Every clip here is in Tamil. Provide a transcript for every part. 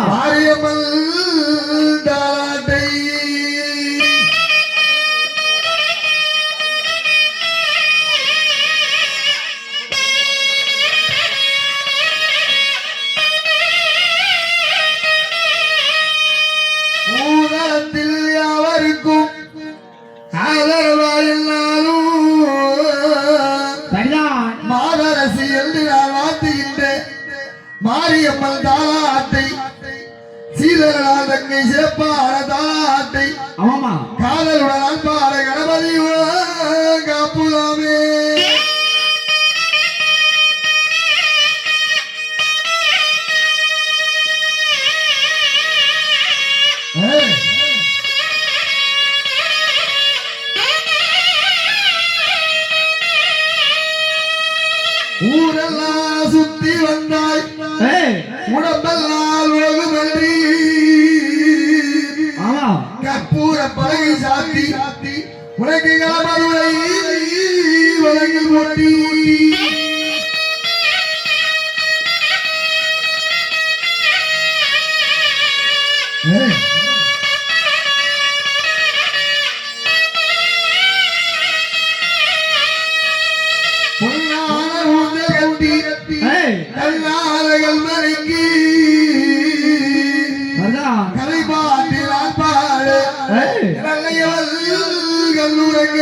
மாரியம்மன் தாலாட்டை ஊதலத்தில் யாவருக்கும் ஆதரவாயினாலும் மாதரசி என்று நான் வாழ்த்துகின்றேன். மாரியம்மன் தாலாட்டை சீதரனால் தங்கை சிறப்பான தாலாட்டை காதலுடன் பாட கணபதி காப்புதாமே. ஊரெல்லாம் சுத்தி வந்தாய் உடம்பெல்லாம் ஓகுமன்றி கற்பூர பலகை சாத்தி உனக்கு கலமதுரை வழங்கில் ஓட்டி கல்லாலைகள் மறைங்கி கலை பாட்டிலான் பாடு கல்லுரங்க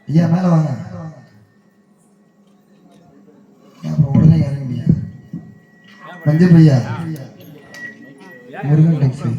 ஐயா மேல வாங்க. அப்புறம் உடனே இறங்கியா மஞ்சள் பையா முருகன் டாக்ஸி.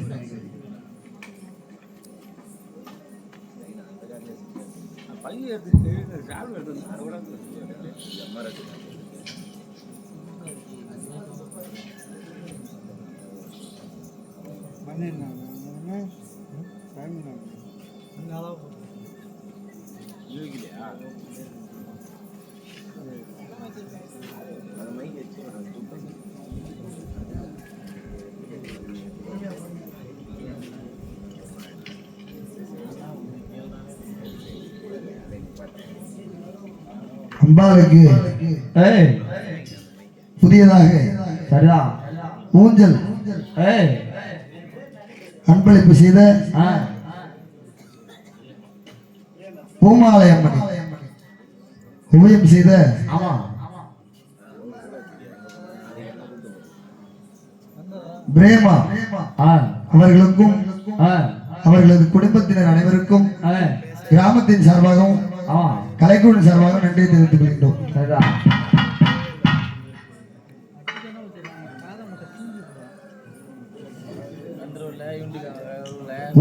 அம்பாளுக்கு புதியதாக சரிதான் ஊஞ்சல் அன்பளிப்பு செய்த பூமாலை அம்மன் உபயம் செய்த ஆமா பிரேமா அவர்களுக்கும் அவர்களது குடும்பத்தினர் அனைவருக்கும் கிராமத்தின் சார்பாகவும் கலைக்குழு சார்பாகவும் நன்றி தெரிவித்துக் கொள்கின்றோம். சரிதான்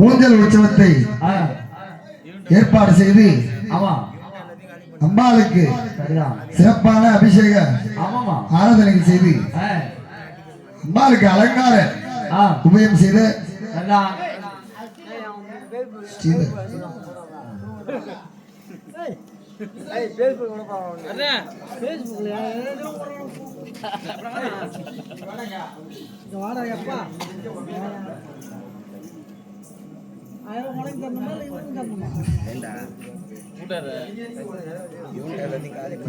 ஊஞ்சல் உற்சவத்தை ஏற்பாடு செய்து அம்பாளுக்கு சிறப்பான அபிஷேக ஆராதனை செய்து அம்பாளுக்கு அலங்கார உபயம் செய்த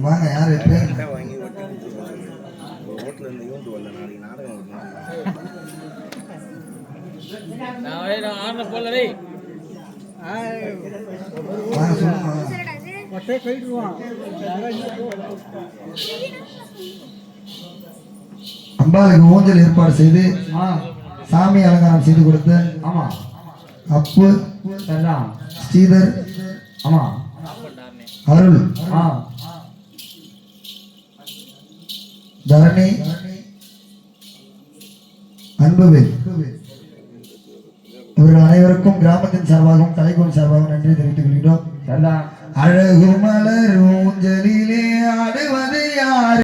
வாங்க யாரு அம்பாளுக்கு ஊஞ்சல் ஏற்பாடு செய்து சாமி அலங்காரம் செய்து கொடுத்த அப்பு ஸ்ரீதர் அருள் தரணி அன்புவேல் இவர்கள் அனைவருக்கும் கிராமத்தின் சார்பாகவும் கலைக்குழு சார்பாகவும் நன்றி தெரிவித்துக் கொள்கிறோம். அழகு மலர் ஊஞ்சலிலே ஆடுவது